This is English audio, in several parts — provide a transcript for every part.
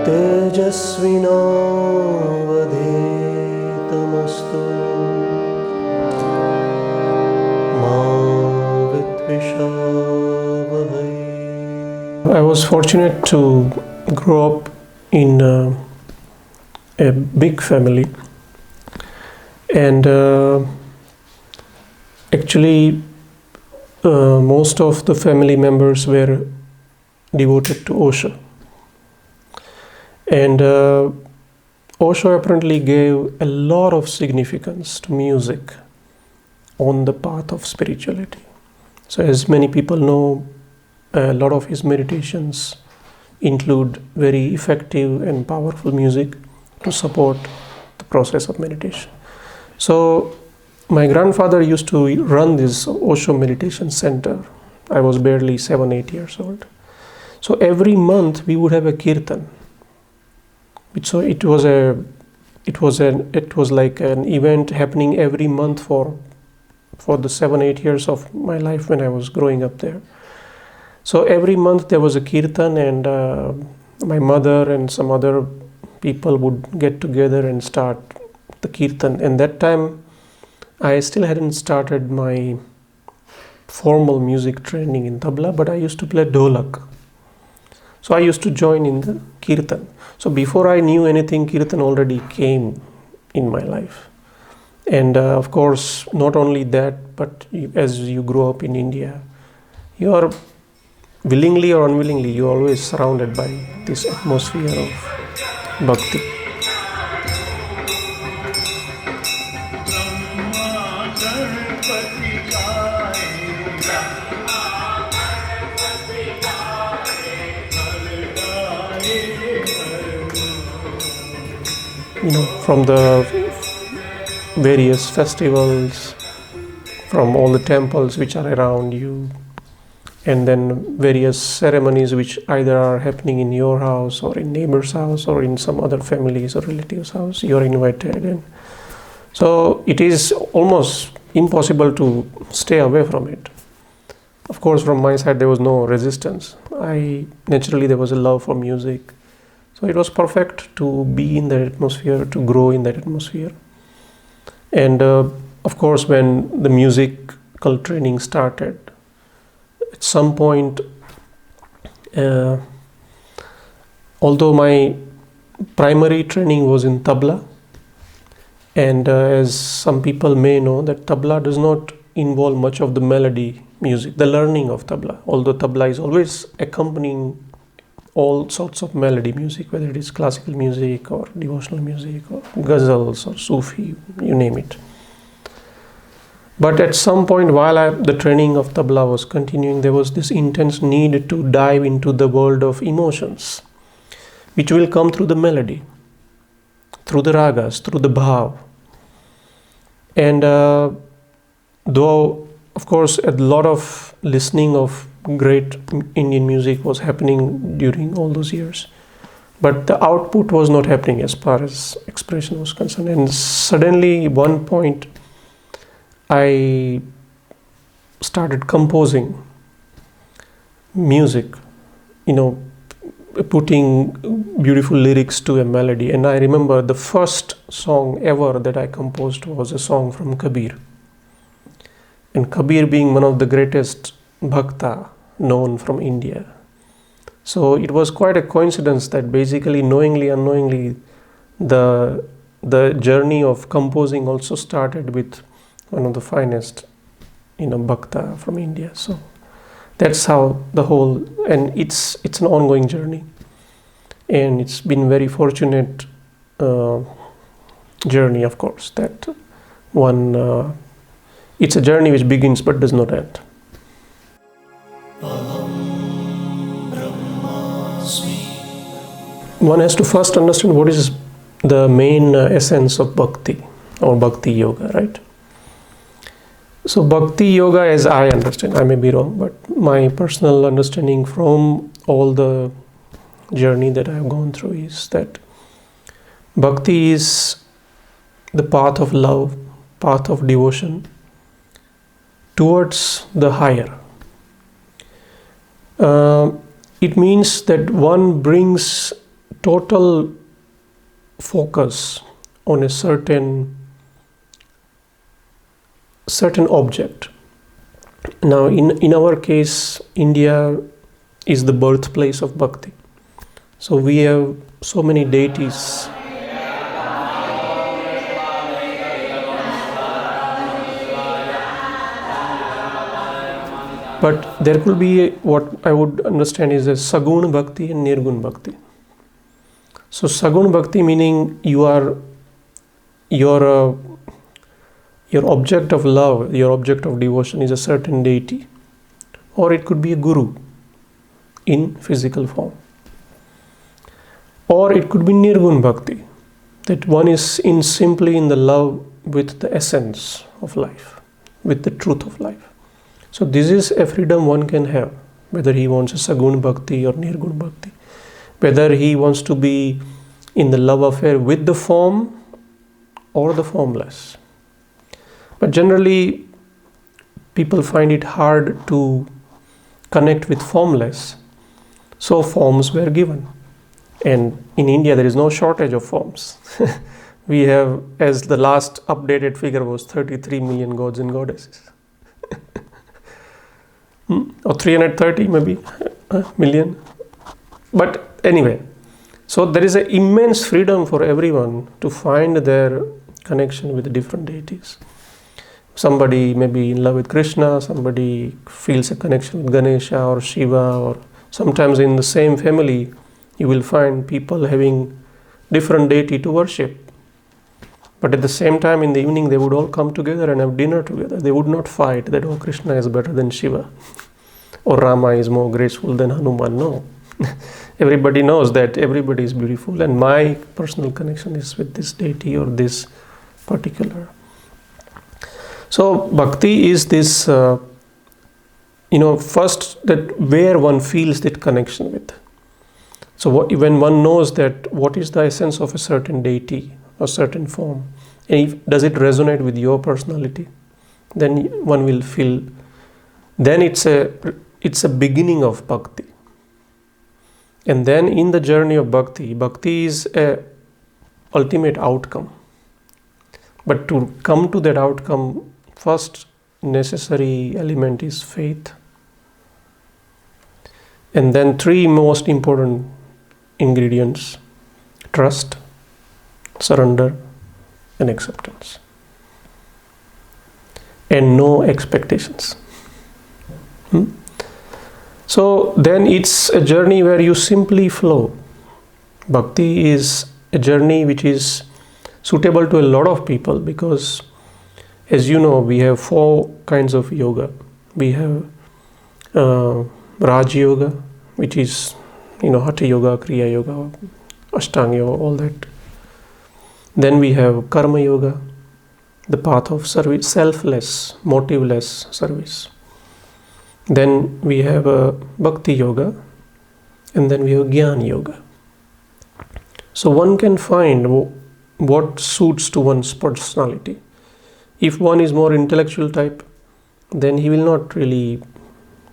तेजस्विनावधीतमस्तु मा विद्विषावहै. I was fortunate to grow up in a big family, and actually most of the family members were devoted to Osho. And Osho apparently gave a lot of significance to music on the path of spirituality. So as many people know, a lot of his meditations include very effective and powerful music to support the process of meditation. So my grandfather used to run this Osho meditation center. I was barely 7-8 years old. So every month we would have a kirtan. So it was like an event happening every month for the 7-8 years of my life when I was growing up there. So every month there was a kirtan, and my mother and some other people would get together and start the kirtan. And that time I still hadn't started my formal music training in tabla, but I used to play dholak. So I used to join in the kirtan. So before I knew anything, kirtan already came in my life. And of course, not only that, but as you grow up in India, you are willingly or unwillingly, you are always surrounded by this atmosphere of bhakti. From the various festivals, from all the temples which are around you, and then various ceremonies which either are happening in your house or in neighbor's house or in some other family's or relatives' house, you are invited in. So it is almost impossible to stay away from it. Of course, from my side there was no resistance. Naturally there was a love for music. So it was perfect to be in that atmosphere, to grow in that atmosphere. And of course, when the musical training started, at some point, although my primary training was in tabla, and as some people may know, that tabla does not involve much of the melody music, the learning of tabla, although tabla is always accompanying all sorts of melody music, whether it is classical music or devotional music or ghazals or Sufi, you name it. But at some point while the training of tabla was continuing, there was this intense need to dive into the world of emotions, which will come through the melody, through the ragas, through the bhav. And though, of course, a lot of listening of great Indian music was happening during all those years, but the output was not happening as far as expression was concerned. And suddenly, one point, I started composing music, putting beautiful lyrics to a melody. And I remember the first song ever that I composed was a song from Kabir. And Kabir being one of the greatest bhakta known from India. So it was quite a coincidence that basically, knowingly, unknowingly, the journey of composing also started with one of the finest, bhakta from India. So that's how the whole, and it's an ongoing journey, and it's been very fortunate journey, of course, that one. It's a journey which begins but does not end. one has to first understand what is the main essence of bhakti or bhakti yoga, right? So bhakti yoga, as I understand, I may be wrong, but my personal understanding from all the journey that I have gone through is that bhakti is the path of love, path of devotion towards the higher. It means that one brings total focus on a certain object. Now, in our case, India is the birthplace of bhakti. So we have so many deities. But there could be what I would understand is a sagun bhakti and nirgun bhakti. So sagun bhakti meaning your object of love, your object of devotion is a certain deity, or it could be a guru in physical form, or it could be nirgun bhakti, that one is simply in the love with the essence of life, with the truth of life. So this is a freedom one can have, whether he wants a sagun bhakti or nirgun bhakti, whether he wants to be in the love affair with the form or the formless. But generally, people find it hard to connect with formless, so forms were given. And in India, there is no shortage of forms. We have, as the last updated figure was 33 million gods and goddesses. Or 330 maybe million. But anyway, so there is an immense freedom for everyone to find their connection with the different deities. Somebody may be in love with Krishna, somebody feels a connection with Ganesha or Shiva, or sometimes in the same family you will find people having different deity to worship. But at the same time, in the evening, they would all come together and have dinner together. They would not fight that, oh, Krishna is better than Shiva, or Rama is more graceful than Hanuman. No. Everybody knows that everybody is beautiful, and my personal connection is with this deity or this particular. So, bhakti is this, first that where one feels that connection with. So, when one knows that what is the essence of a certain deity, a certain form, and does it resonate with your personality, then one will feel, then it's a beginning of bhakti. And then in the journey of bhakti is a ultimate outcome. But to come to that outcome, first necessary element is faith. And then three most important ingredients: trust, surrender, and acceptance. And no expectations. So then it's a journey where you simply flow. Bhakti is a journey which is suitable to a lot of people because, as you know, we have 4 kinds of yoga. We have Raj Yoga, which is, Hatha Yoga, Kriya Yoga, Ashtanga Yoga, all that. Then we have Karma Yoga, the path of service, selfless, motiveless service. Then we have Bhakti Yoga, and then we have Jnana Yoga. So one can find what suits to one's personality. If one is more intellectual type, then he will not really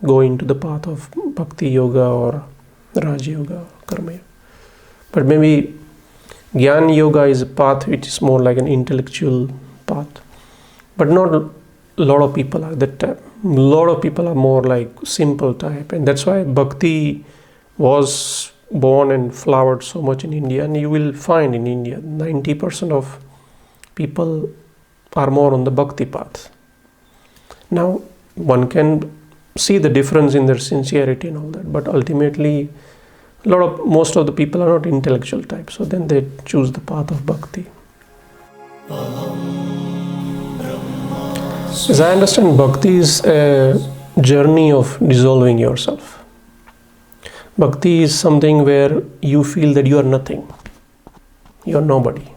go into the path of Bhakti Yoga or Raj Yoga or Karma Yoga. But maybe Jnana Yoga is a path which is more like an intellectual path. But not a lot of people are that type. A lot of people are more like simple type. And that's why Bhakti was born and flowered so much in India. And you will find in India, 90% of people are more on the Bhakti path. Now, one can see the difference in their sincerity and all that. But ultimately, most of the people are not intellectual type. So then they choose the path of Bhakti. As I understand, Bhakti is a journey of dissolving yourself. Bhakti is something where you feel that you are nothing, you are nobody.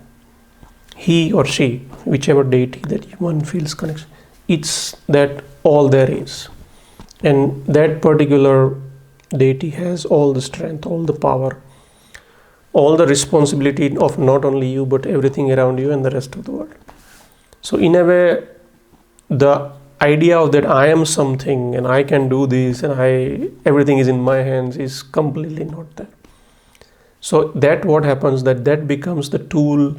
He or she, whichever deity that one feels connection, it's that all there is. And that particular deity has all the strength, all the power, all the responsibility of not only you but everything around you and the rest of the world. So in a way, the idea of that I am something and I can do this and everything is in my hands is completely not there. So that what happens, that becomes the tool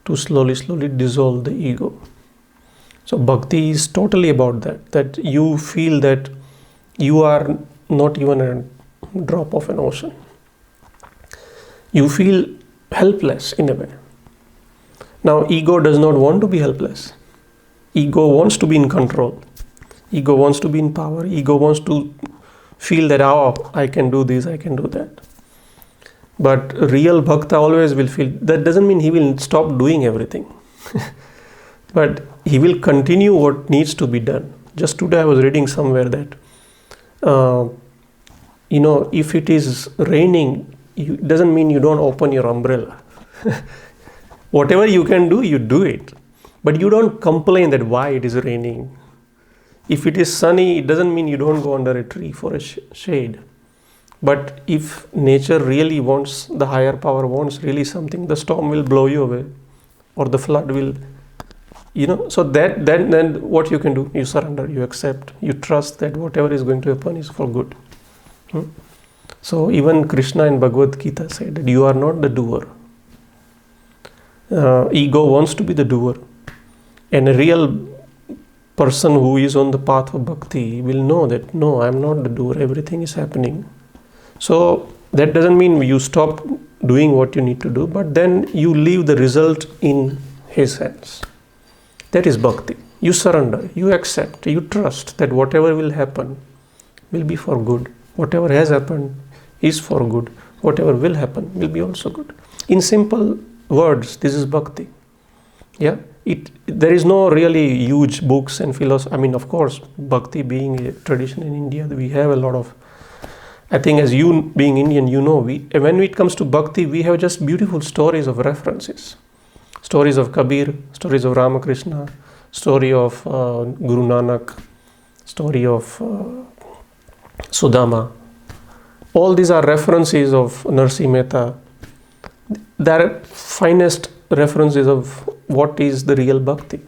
to slowly dissolve the ego. So bhakti is totally about that you feel that you are not even a drop of an ocean. You feel helpless in a way. Now ego does not want to be helpless. Ego wants to be in control. Ego wants to be in power. Ego wants to feel that, I can do this, I can do that. But real bhakta always will feel, that doesn't mean he will stop doing everything. But he will continue what needs to be done. Just today I was reading somewhere that, if it is raining, it doesn't mean you don't open your umbrella. Whatever you can do, you do it. But you don't complain that why it is raining. If it is sunny, it doesn't mean you don't go under a tree for a shade. But if nature really wants, the higher power wants really something, the storm will blow you away, or the flood will, so then what you can do, you surrender, you accept, you trust that whatever is going to happen is for good. So even Krishna in Bhagavad Gita said that you are not the doer. Ego wants to be the doer. And a real person who is on the path of bhakti will know that, no, I am not the doer, everything is happening. So that doesn't mean you stop doing what you need to do, but then you leave the result in his hands. That is bhakti. You surrender, you accept, you trust that whatever will happen will be for good. Whatever has happened is for good. Whatever will happen will be also good. In simple words, this is bhakti. Yeah. There is no really huge books and philosophy. I mean, of course, bhakti being a tradition in India, we have a lot of, I think as you being Indian, when it comes to bhakti, we have just beautiful stories of references. Stories of Kabir, stories of Ramakrishna, story of Guru Nanak, story of Sudama. All these are references of Narsi Mehta. They are finest references of what is the real bhakti.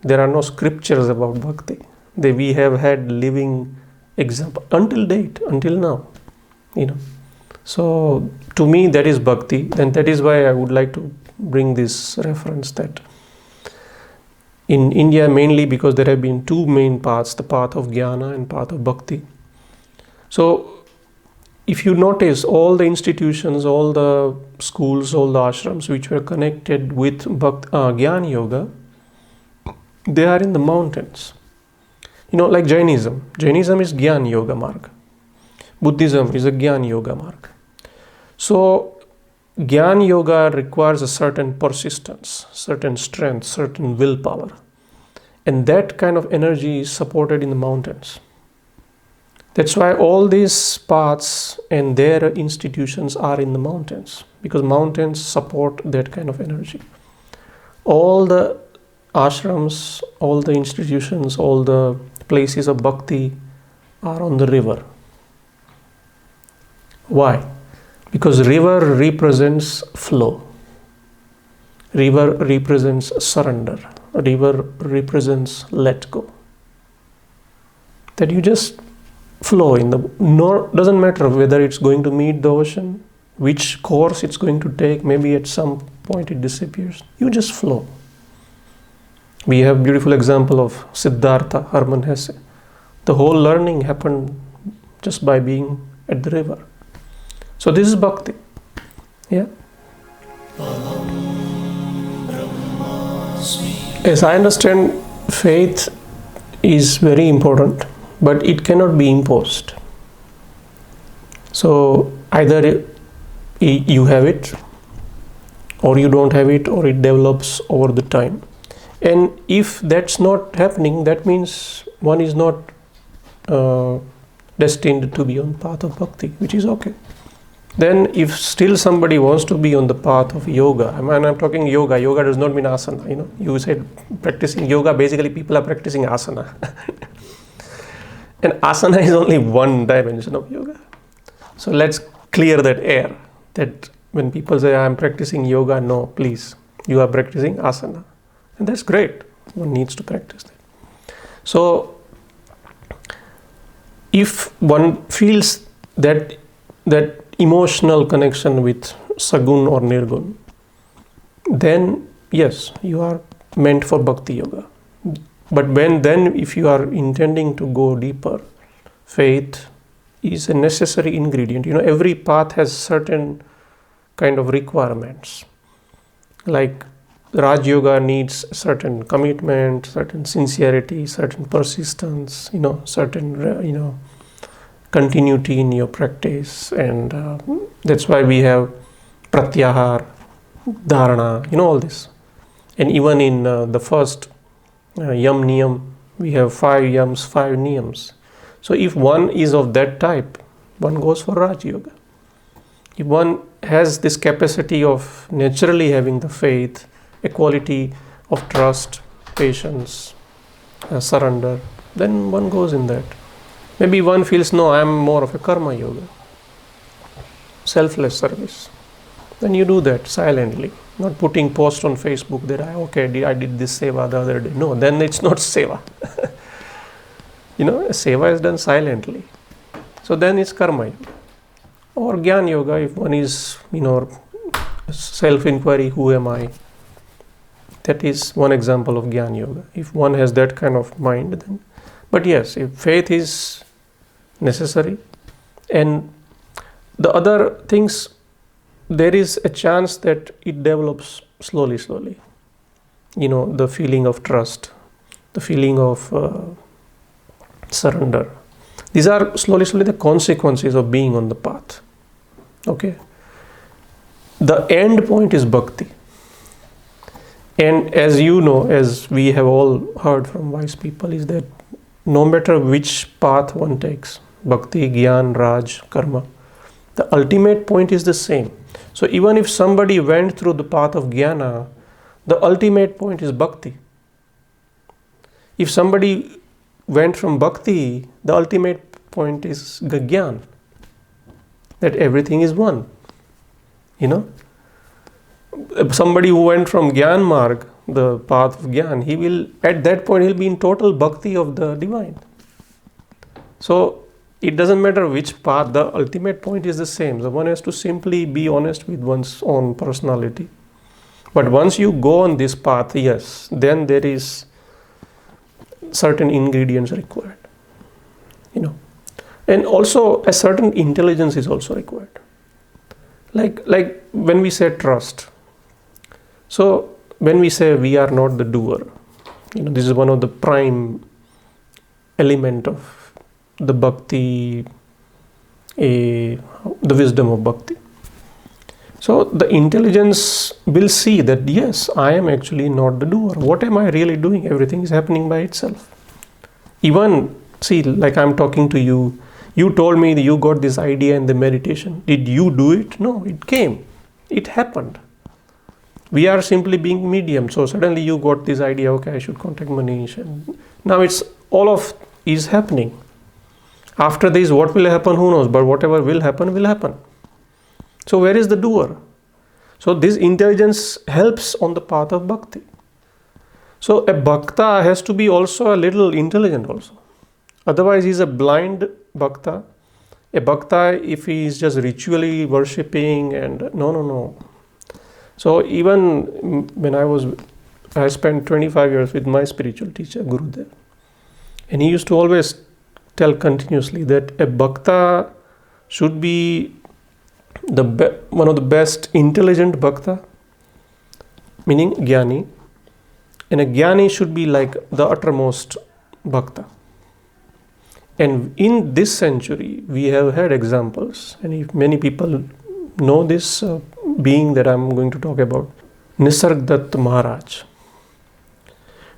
There are no scriptures about bhakti. We have had living example until now. So to me that is bhakti, and that is why I would like to bring this reference that in India, mainly because there have been two main paths, the path of jnana and path of bhakti. So if you notice, all the institutions, all the schools, all the ashrams which were connected with Jnana Yoga, they are in the mountains. Like Jainism. Jainism is Jnana Yoga Marg. Buddhism is a Jnana Yoga Marg. So Jnana Yoga requires a certain persistence, certain strength, certain willpower. And that kind of energy is supported in the mountains. That's why all these paths and their institutions are in the mountains, because mountains support that kind of energy. All the ashrams, all the institutions, all the places of bhakti are on the river. Why? Because river represents flow. River represents surrender. River represents let go. That you just flow doesn't matter whether it's going to meet the ocean, which course it's going to take, maybe at some point it disappears. You just flow. We have beautiful example of Siddhartha, Hermann Hesse. The whole learning happened just by being at the river. So this is bhakti. Yeah. As I understand, faith is very important, but it cannot be imposed. So either you have it, or you don't have it, or it develops over the time. And if that's not happening, that means one is not destined to be on path of bhakti, which is okay. Then if still somebody wants to be on the path of yoga, I'm talking yoga. Yoga does not mean asana. You said practicing yoga, basically people are practicing asana. And asana is only one dimension of yoga. So let's clear that air. That when people say, I'm practicing yoga, no, please. You are practicing asana. And that's great. One needs to practice that. So if one feels that emotional connection with Sagun or Nirgun, then yes, you are meant for Bhakti Yoga. But if you are intending to go deeper, faith is a necessary ingredient. Every path has certain kind of requirements. Like Raj Yoga needs certain commitment, certain sincerity, certain persistence, certain, continuity in your practice. And that's why we have Pratyahar, Dharana, all this. And even in the first Yam Niyam, we have 5 Yams, 5 Niyams. So if one is of that type, one goes for Raj Yoga. If one has this capacity of naturally having the faith, a quality of trust, patience, surrender, then one goes in that. Maybe one feels, no, I am more of a Karma Yoga, selfless service. Then you do that silently, not putting post on Facebook that I did this seva the other day. No, then it's not seva. Seva is done silently. So then it's Karma Yoga. Or Gyan Yoga, if one is, self-inquiry, who am I? That is one example of Gyan Yoga. If one has that kind of mind, then. But yes, if faith is necessary, and the other things, there is a chance that it develops slowly. The feeling of trust, the feeling of surrender. These are slowly the consequences of being on the path. Okay. The end point is bhakti. And as you know, as we have all heard from wise people, is that no matter which path one takes, bhakti, gyan, raj, karma, the ultimate point is the same. So even if somebody went through the path of jnana, the ultimate point is bhakti. If somebody went from bhakti, the ultimate point is gyan, that everything is one. Somebody who went from Gyan Marg, the path of Gyan, at that point he'll be in total bhakti of the divine. So it doesn't matter which path, the ultimate point is the same. So one has to simply be honest with one's own personality. But once you go on this path, yes, then there is certain ingredients required. And also a certain intelligence is also required. Like when we say trust. So when we say we are not the doer, this is one of the prime element of the bhakti, the wisdom of bhakti. So the intelligence will see that yes, I am actually not the doer. What am I really doing? Everything is happening by itself. Even, see, like I'm talking to you, you told me that you got this idea in the meditation. Did you do it? No, it came. It happened. We are simply being medium. So suddenly you got this idea, okay, I should contact Manish. And now it's all of is happening. After this, what will happen? Who knows? But whatever will happen, will happen. So where is the doer? So this intelligence helps on the path of bhakti. So a bhakta has to be also a little intelligent also. Otherwise he is a blind bhakta. A bhakta, if he is just ritually worshipping and no. So even when I spent 25 years with my spiritual teacher, Gurudev. And he used to always tell continuously that a bhakta should be one of the best intelligent bhakta, meaning jnani. And a jnani should be like the uttermost bhakta. And in this century, we have had examples, and if many people know this being that I'm going to talk about, Nisargadatta Maharaj.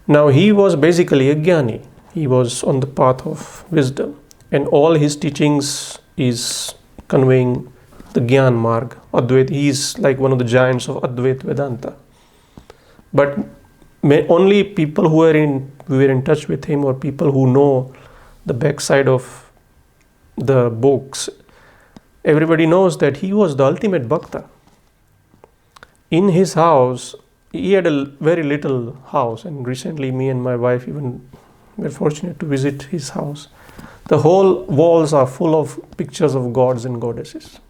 Now he was basically a jnani. He was on the path of wisdom, and all his teachings is conveying the Gyan Marg, Advaita. He is like one of the giants of Advaita Vedanta. But only people who were in touch with him, or people who know the backside of the books, everybody knows that he was the ultimate bhakta. In his house, he had a very little house, and recently me and my wife even were fortunate to visit his house. The whole walls are full of pictures of gods and goddesses.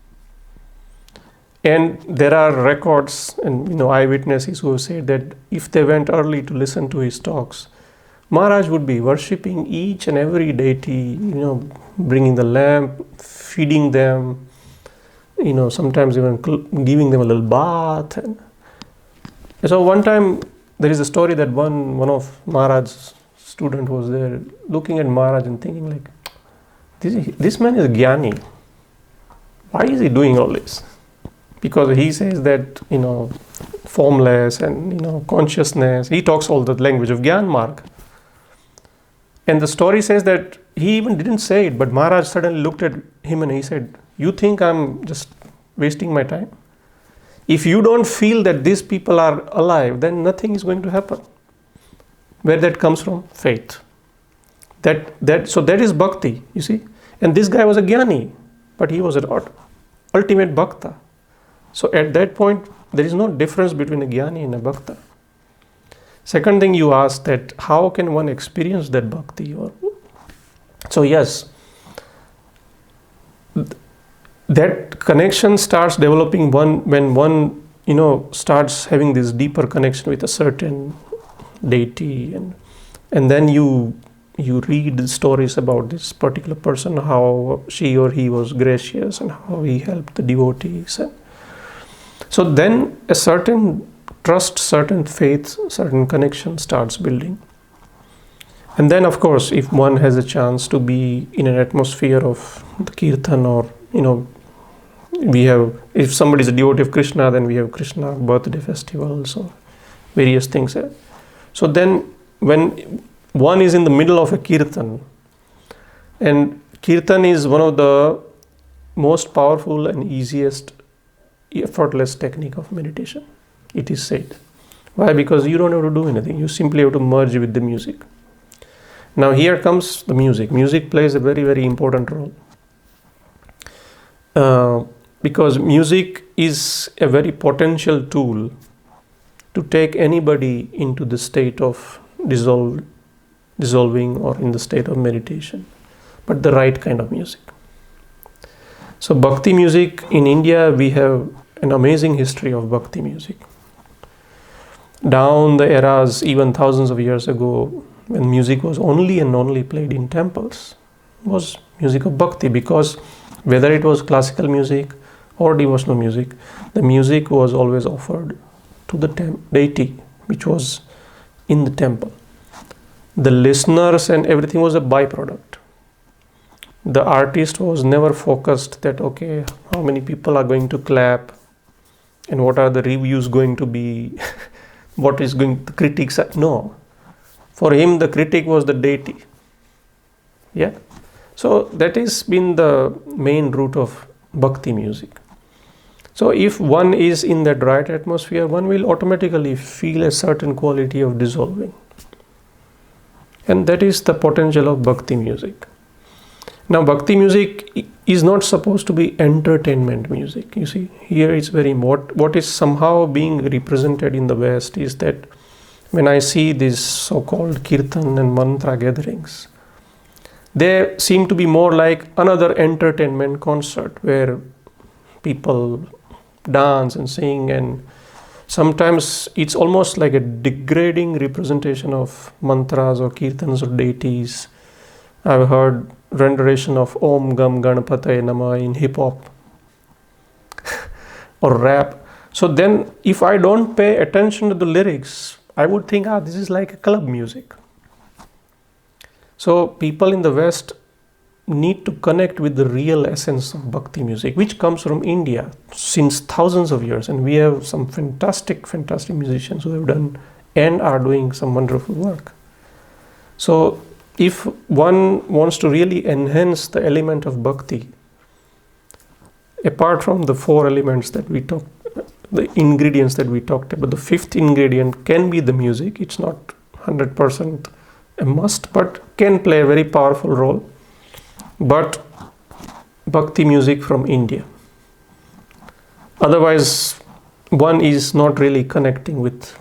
And there are records and eyewitnesses who have said that if they went early to listen to his talks, Maharaj would be worshipping each and every deity, bringing the lamp, feeding them, sometimes even giving them a little bath. And so one time there is a story that one of Maharaj's student was there looking at Maharaj and thinking like, this man is Jnani. Why is he doing all this? Because he says that, formless and, consciousness. He talks all the language of Gyan Marg. And the story says that he even didn't say it, but Maharaj suddenly looked at him and he said, you think I'm just wasting my time? If you don't feel that these people are alive, then nothing is going to happen. Where that comes from? Faith. So that is bhakti, you see. And this guy was a Jnani, but he was an ultimate bhakta. So at that point, there is no difference between a Jnani and a bhakta. Second thing you asked, that how can one experience that bhakti? So yes, that connection starts developing when one starts having this deeper connection with a certain deity, and then you read stories about this particular person, how she or he was gracious and how he helped the devotees. And so then a certain trust, certain faith, certain connection starts building. And then of course, if one has a chance to be in an atmosphere of the kirtan, or if somebody is a devotee of Krishna, then we have Krishna birthday festivals or various things. So then when one is in the middle of a kirtan, and kirtan is one of the most powerful and easiest effortless technique of meditation, it is said. Why? Because you don't have to do anything. You simply have to merge with the music. Now here comes the music. Music plays a very, very important role. Because music is a very potential tool to take anybody into the state of dissolving or in the state of meditation, but the right kind of music. So bhakti music in India, we have an amazing history of bhakti music. Down the eras, even thousands of years ago, when music was only and only played in temples, was music of bhakti, because whether it was classical music or devotional music, the music was always offered to the deity which was in the temple. The listeners and everything was a byproduct. The artist was never focused that, okay, how many people are going to clap and what are the reviews going to be, what is going the critics are. No. For him, the critic was the deity. Yeah. So that has been the main root of bhakti music. So if one is in that right atmosphere, one will automatically feel a certain quality of dissolving. And that is the potential of bhakti music. Now, bhakti music is not supposed to be entertainment music. You see, here it's very what is somehow being represented in the West is that when I see these so-called kirtan and mantra gatherings, they seem to be more like another entertainment concert where people dance and sing, and sometimes it's almost like a degrading representation of mantras or kirtans or deities. I've heard rendition of Om Gam Ganapataye Nama in hip hop or rap. So then if I don't pay attention to the lyrics, I would think, this is like a club music. So people in the West need to connect with the real essence of bhakti music, which comes from India since thousands of years. And we have some fantastic musicians who have done and are doing some wonderful work. So if one wants to really enhance the element of bhakti, apart from the four elements that we talked, the ingredients that we talked about, the fifth ingredient can be the music. It's not 100% a must, but can play a very powerful role. But Bhakti music from India. Otherwise, one is not really connecting with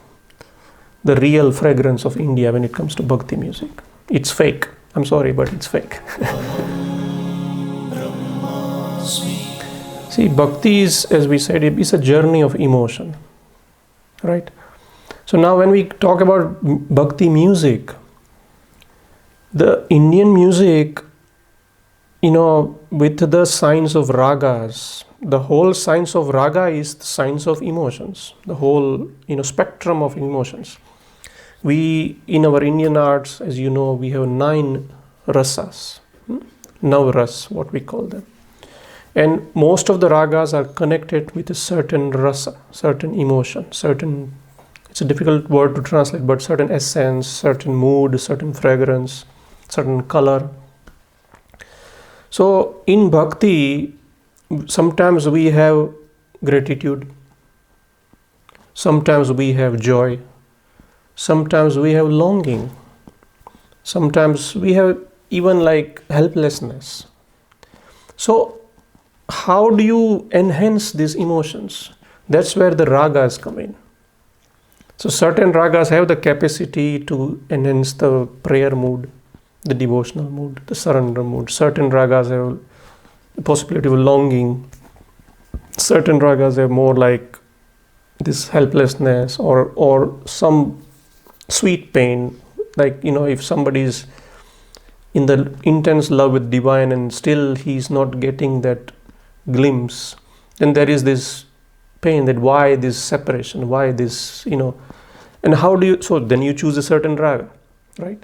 the real fragrance of India when it comes to Bhakti music. It's fake. I'm sorry, but it's fake. See, Bhakti is, as we said, it is a journey of emotion. Right? So now when we talk about Bhakti music, the Indian music, with the science of ragas, the whole science of raga is the science of emotions, the whole spectrum of emotions. We, in our Indian arts, as you know, we have 9 rasas, Navras, what we call them. And most of the ragas are connected with a certain rasa, certain emotion, it's a difficult word to translate, but certain essence, certain mood, certain fragrance, certain color. So in Bhakti, sometimes we have gratitude, sometimes we have joy, sometimes we have longing, sometimes we have even like helplessness. So how do you enhance these emotions? That's where the ragas come in. So certain ragas have the capacity to enhance the prayer mood, the devotional mood, the surrender mood. Certain ragas have the possibility of longing. Certain ragas have more like this helplessness or some sweet pain. Like, if somebody is in the intense love with divine and still he's not getting that glimpse, then there is this pain, that why this separation, why this, and how do you, so then you choose a certain raga, right?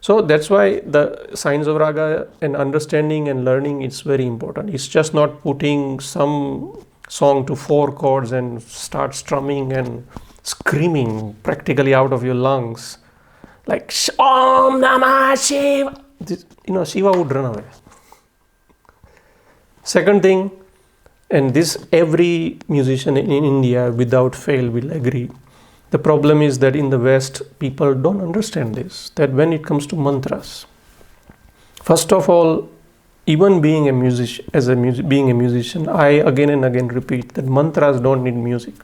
So that's why the science of raga and understanding and learning is very important. It's just not putting some song to 4 chords and start strumming and screaming practically out of your lungs, like Om Namah Shiva. Shiva would run away. Second thing, and this every musician in India without fail will agree, the problem is that in the West, people don't understand this, that when it comes to mantras, first of all, even being a musician, being a musician, I again and again repeat that mantras don't need music.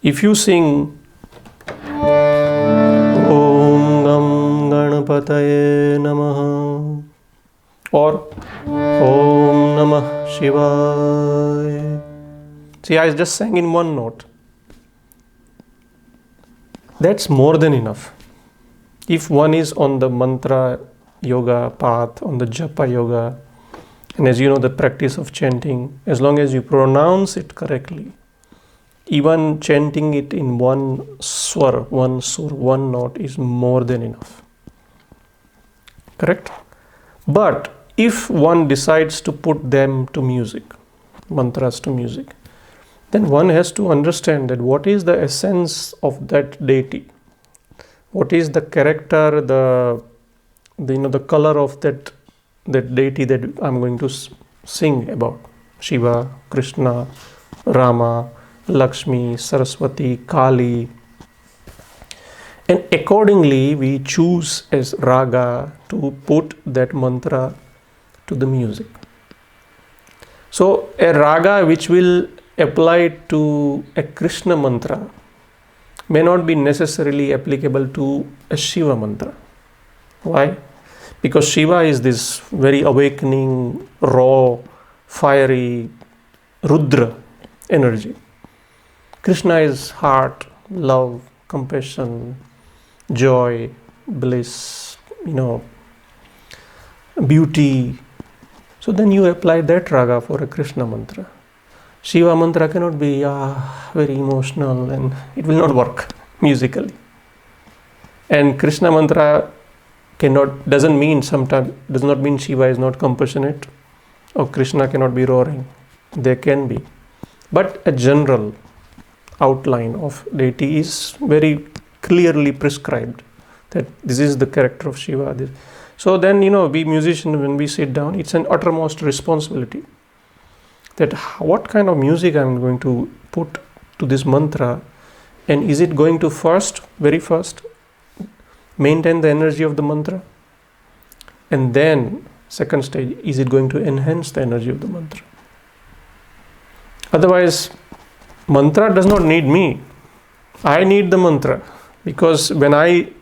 If you sing Om Gam Ganapataye Namaha or Om Namah Shivaya, see, I just sang in one note. That's more than enough. If one is on the mantra yoga path, on the japa yoga, and as you know, the practice of chanting, as long as you pronounce it correctly, even chanting it in one swar, one sur, one note is more than enough. Correct? But if one decides to put them to music, mantras to music, then one has to understand that what is the essence of that deity, what is the character, the color of that deity that I'm going to sing about. Shiva, Krishna, Rama, Lakshmi, Saraswati, Kali. And accordingly, we choose as raga to put that mantra to the music. So a raga which will apply to a Krishna mantra may not be necessarily applicable to a Shiva mantra. Why? Because Shiva is this very awakening, raw, fiery, Rudra energy. Krishna is heart, love, compassion, joy, bliss, beauty. So then you apply that raga for a Krishna mantra. Shiva mantra cannot be very emotional and it will not work musically. And Krishna mantra does not mean Shiva is not compassionate or Krishna cannot be roaring. They can be. But a general outline of deity is very clearly prescribed, that this is the character of Shiva. So then, we musicians, when we sit down, it's an uttermost responsibility that what kind of music I'm going to put to this mantra, and is it going to very first, maintain the energy of the mantra, and then second stage, is it going to enhance the energy of the mantra? Otherwise, mantra does not need me. I need the mantra, because when I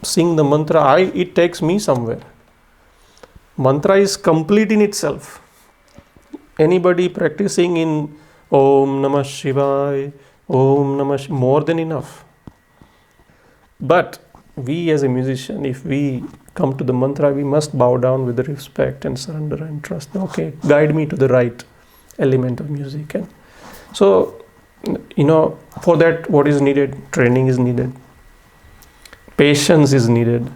sing the mantra, it takes me somewhere. Mantra is complete in itself. Anybody practicing in Om Namah Shivaya, Om Namah more than enough. But we as a musician, if we come to the mantra, we must bow down with the respect and surrender and trust. Okay, guide me to the right element of music. And so, for that, what is needed? Training is needed. Patience is needed.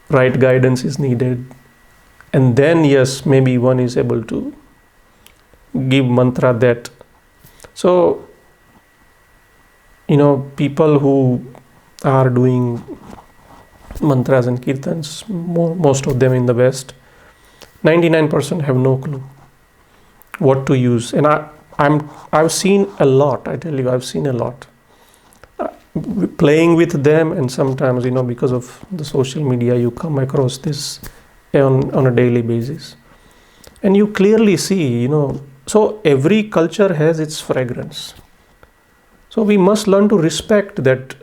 Right guidance is needed. And then, yes, maybe one is able to give mantra that. So, people who are doing mantras and kirtans, most of them in the West, 99% have no clue what to use. And I've seen a lot. I tell you, I've seen a lot. Playing with them, and sometimes, because of the social media, you come across this on a daily basis. And you clearly see, so every culture has its fragrance. So we must learn to respect that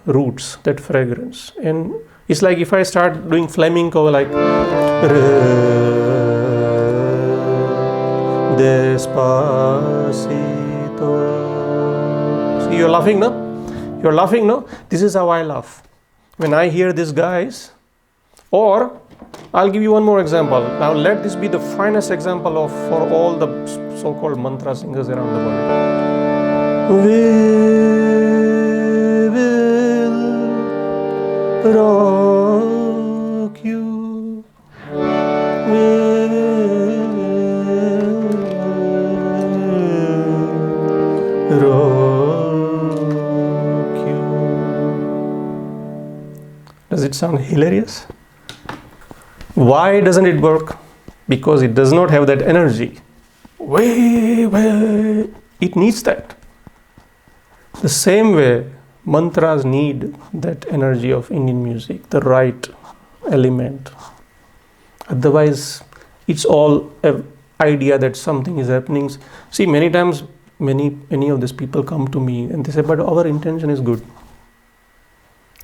roots, that fragrance. And it's like if I start doing flamenco, like Despacito. See, you're laughing, no? You're laughing, no? This is how I laugh when I hear these guys. Or I'll give you one more example. Now let this be the finest example for all the so-called mantra singers around the world. We will rock you. We will rock you. Does it sound hilarious? Why doesn't it work? Because it does not have that energy. It needs that. The same way, mantras need that energy of Indian music, the right element. Otherwise, it's all an idea that something is happening. See, many times, many of these people come to me and they say, but our intention is good.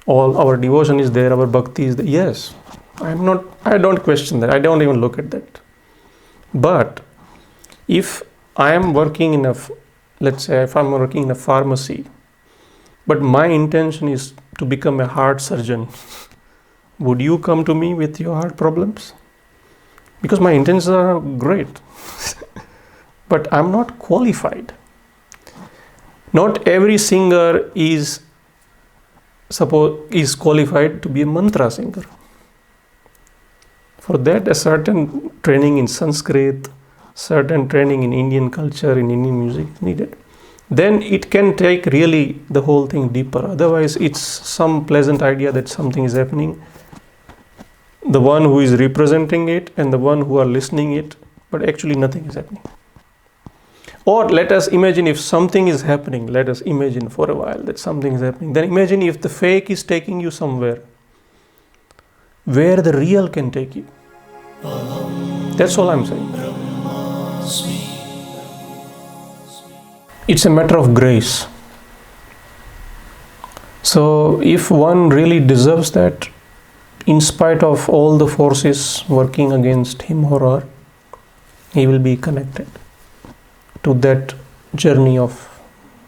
All our devotion is there, our bhakti is there. Yes. I don't question that. I don't even look at that. But if I am working let's say if I'm working in a pharmacy, but my intention is to become a heart surgeon, would you come to me with your heart problems? Because my intentions are great, but I'm not qualified. Not every singer is qualified to be a mantra singer. For that, a certain training in Sanskrit, certain training in Indian culture, in Indian music is needed. Then it can take really the whole thing deeper. Otherwise, it's some pleasant idea that something is happening. The one who is representing it and the one who are listening it, but actually nothing is happening. Or let us imagine if something is happening. Let us imagine for a while that something is happening. Then imagine if the fake is taking you somewhere where the real can take you. That's all I'm saying. It's a matter of grace. So if one really deserves that, in spite of all the forces working against him or her, he will be connected to that journey of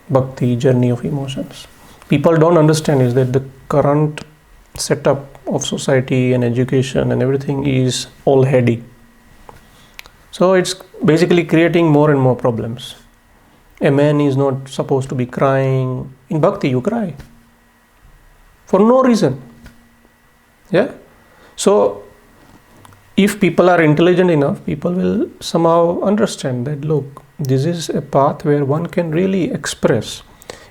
bhakti, journey of emotions. People don't understand is that the current setup of society and education and everything is all heady. So it's basically creating more and more problems. A man is not supposed to be crying. In bhakti, you cry for no reason. Yeah? So if people are intelligent enough, people will somehow understand that, look, this is a path where one can really express.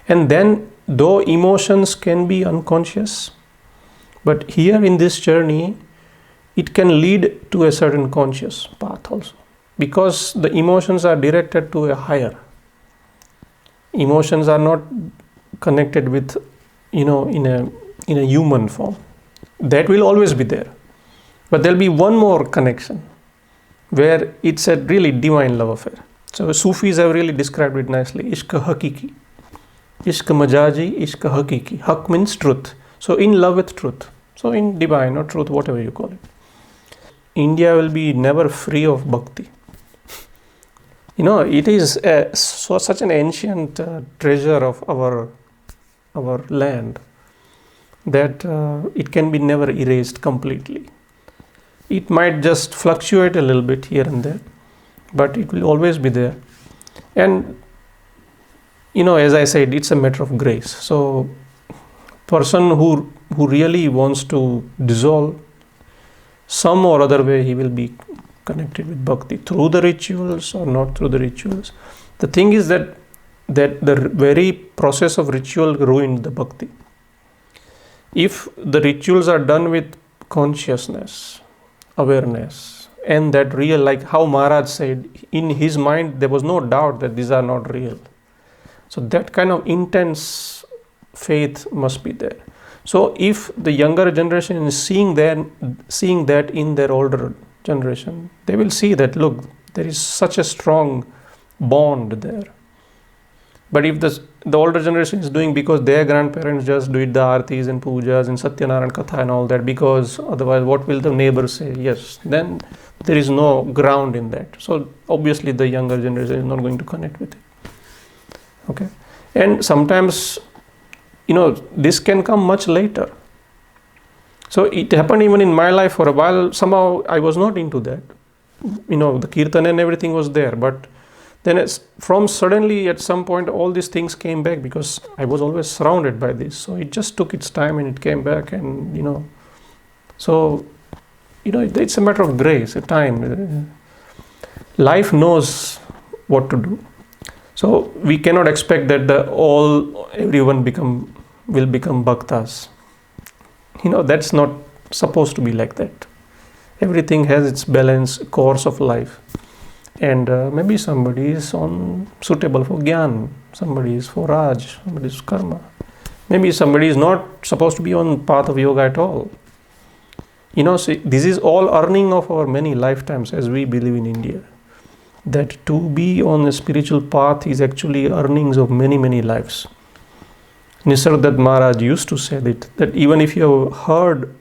And then, though emotions can be unconscious, but here in this journey, it can lead to a certain conscious path also. because the emotions are directed to a higher. Emotions are not connected with, in a human form. That will always be there. But there'll be one more connection where it's a really divine love affair. So Sufis have really described it nicely. Ishq hakiki. Ishq majaji, ishq hakiki. Haq means truth. So in love with truth. So in divine or truth, whatever you call it. India will be never free of bhakti. It is such an ancient treasure of our land that it can be never erased completely. It might just fluctuate a little bit here and there, but it will always be there. And as I said, it's a matter of grace. So person who really wants to dissolve, some or other way he will be connected with bhakti through the rituals or not through the rituals. The thing is that the very process of ritual ruined the bhakti. If the rituals are done with consciousness, awareness, and that real, like how Maharaj said, in his mind there was no doubt that these are not real. So that kind of intense faith must be there. So if the younger generation is seeing that in their older generation, they will see that, look, there is such a strong bond there. But if the older generation is doing because their grandparents just do it, the artis and pujas and Satyanarayan Katha and all that, because otherwise what will the neighbor say? Yes, then there is no ground in that. So obviously the younger generation is not going to connect with it. Okay. And sometimes, this can come much later. So it happened even in my life for a while. Somehow I was not into that. The kirtan and everything was there, but then from suddenly at some point all these things came back because I was always surrounded by this. So it just took its time and it came back, and so it's a matter of grace, a time. Life knows what to do. So we cannot expect that everyone will become bhaktas. That's not supposed to be like that. Everything has its balance course of life. And maybe somebody is suitable for Gyan, somebody is for Raj, somebody is Karma. Maybe somebody is not supposed to be on path of yoga at all. See, this is all earning of our many lifetimes as we believe in India. That to be on a spiritual path is actually earnings of many, many lives. Nisargadatta Maharaj used to say that even if you heard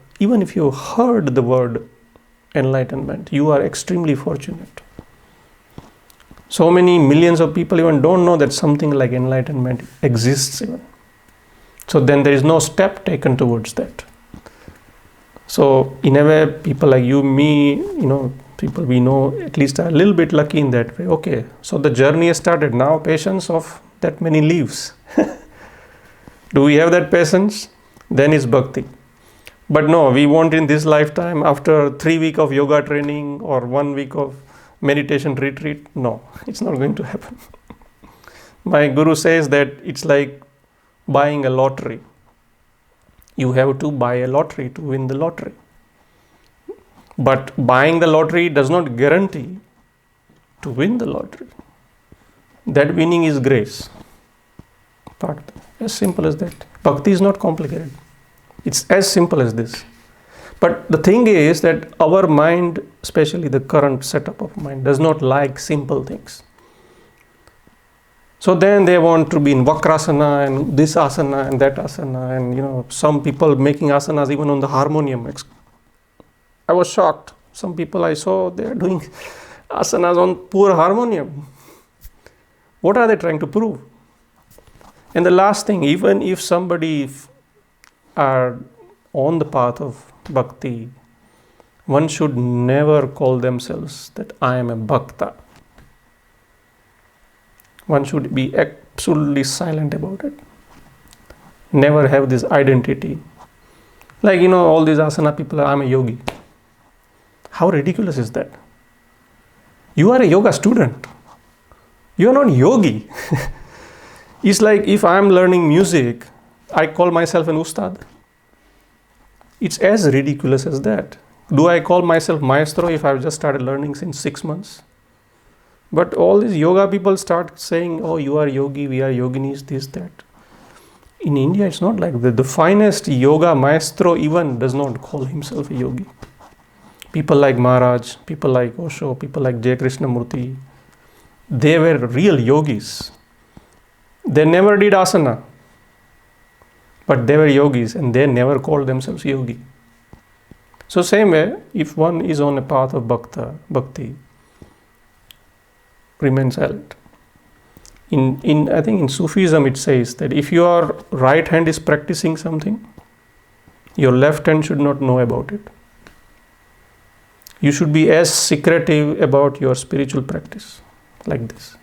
the word enlightenment, you are extremely fortunate. So many millions of people even don't know that something like enlightenment exists even. So then there is no step taken towards that. So in a way, people like you, me, people we know at least are a little bit lucky in that way. Okay, so the journey has started. Now patience of that many leaves. Do we have that patience? Then it's bhakti. But no, we won't in this lifetime, after 3 weeks of yoga training or 1 week of meditation retreat. No, it's not going to happen. My guru says that it's like buying a lottery. You have to buy a lottery to win the lottery. But buying the lottery does not guarantee to win the lottery. That winning is grace. As simple as that. Bhakti is not complicated. It's as simple as this. But the thing is that our mind, especially the current setup of mind, does not like simple things. So then they want to be in Vakrasana and this asana and that asana, and some people making asanas even on the harmonium. I was shocked. Some people I saw, they are doing asanas on poor harmonium. What are they trying to prove? And the last thing, even if somebody are on the path of bhakti, one should never call themselves that I am a bhakta. One should be absolutely silent about it. Never have this identity. Like, all these asana people are, I'm a yogi. How ridiculous is that? You are a yoga student. You are not yogi. It's like if I'm learning music, I call myself an ustad. It's as ridiculous as that. Do I call myself maestro if I've just started learning since 6 months? But all these yoga people start saying, oh, you are yogi, we are yoginis, this, that. In India, it's not like that. The finest yoga maestro even does not call himself a yogi. People like Maharaj, people like Osho, people like J. Krishnamurti, they were real yogis. They never did asana, but they were yogis and they never called themselves yogi. So same way, if one is on a path of bhakti, remains silent. I think in Sufism it says that if your right hand is practicing something, your left hand should not know about it. You should be as secretive about your spiritual practice, like this.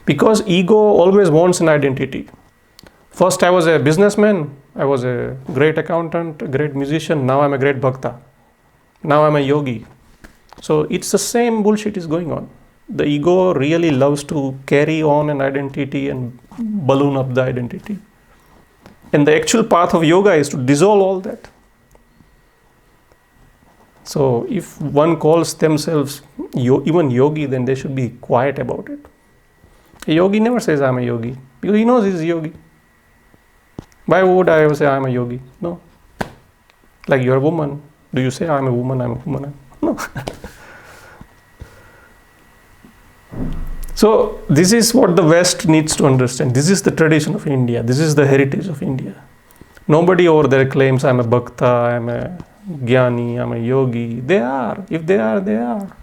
Because ego always wants an identity. First I was a businessman, I was a great accountant, a great musician, now I'm a great bhakta. Now I'm a yogi. So it's the same bullshit is going on. The ego really loves to carry on an identity and balloon up the identity. And the actual path of yoga is to dissolve all that. So if one calls themselves even yogi, then they should be quiet about it. A yogi never says I'm a yogi because he knows he's a yogi. Why would I ever say I'm a yogi? No. Like you're a woman. Do you say I'm a woman? No. So this is what the West needs to understand. This is the tradition of India. This is the heritage of India. Nobody over there claims I'm a bhakta, I'm a jnani, I'm a yogi. They are. If they are, they are.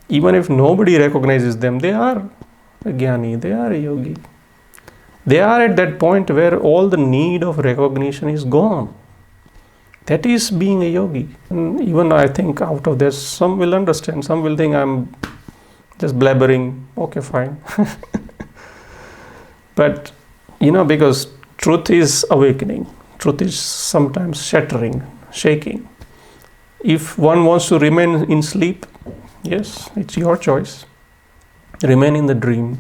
Even if nobody recognizes them, they are a jnani, they are a yogi. They are at that point where all the need of recognition is gone. That is being a yogi. And even I think out of this, some will understand, some will think I'm just blabbering. Okay, fine. But, because truth is awakening. Truth is sometimes shattering, shaking. If one wants to remain in sleep, yes, it's your choice. Remain in the dream.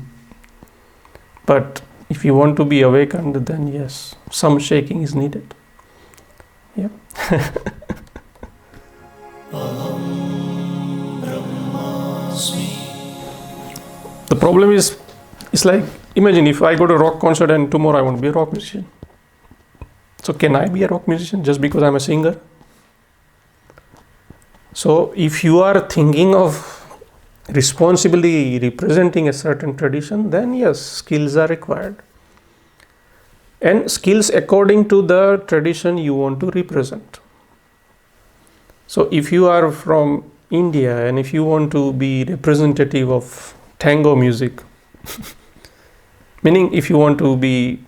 But if you want to be awakened, then yes, some shaking is needed. Yeah. The problem is, it's like, imagine if I go to a rock concert and tomorrow I want to be a rock musician. So can I be a rock musician just because I'm a singer? So if you are thinking of responsibly representing a certain tradition, then yes, skills are required. And skills according to the tradition you want to represent. So if you are from India and if you want to be representative of tango music, meaning if you want to be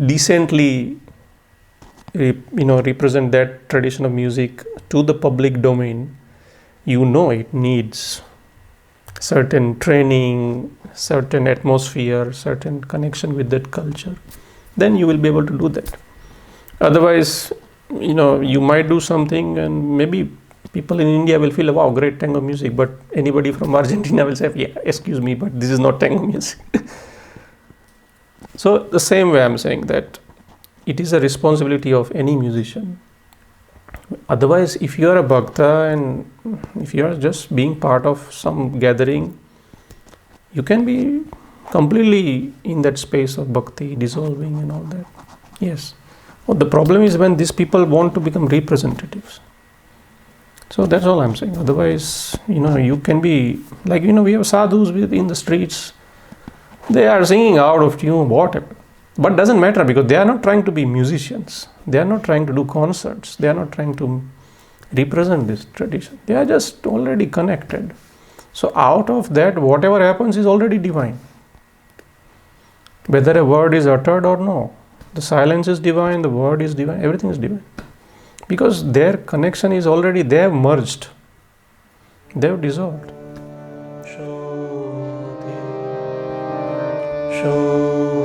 decently represent that tradition of music to the public domain, it needs certain training, certain atmosphere, certain connection with that culture. Then you will be able to do that. Otherwise, you might do something and maybe people in India will feel, wow, great tango music, but anybody from Argentina will say, yeah, excuse me, but this is not tango music. So the same way I'm saying that it is a responsibility of any musician. Otherwise, if you are a bhakta and if you are just being part of some gathering, you can be completely in that space of bhakti, dissolving and all that. Yes. Well, the problem is when these people want to become representatives. So that's all I'm saying. Otherwise, you can be like, we have sadhus in the streets. They are singing out of tune, whatever. But doesn't matter because they are not trying to be musicians. They are not trying to do concerts. They are not trying to represent this tradition. They are just already connected. So out of that, whatever happens is already divine. Whether a word is uttered or no. The silence is divine, the word is divine, everything is divine. Because their connection is already, they have merged. They have dissolved. Show.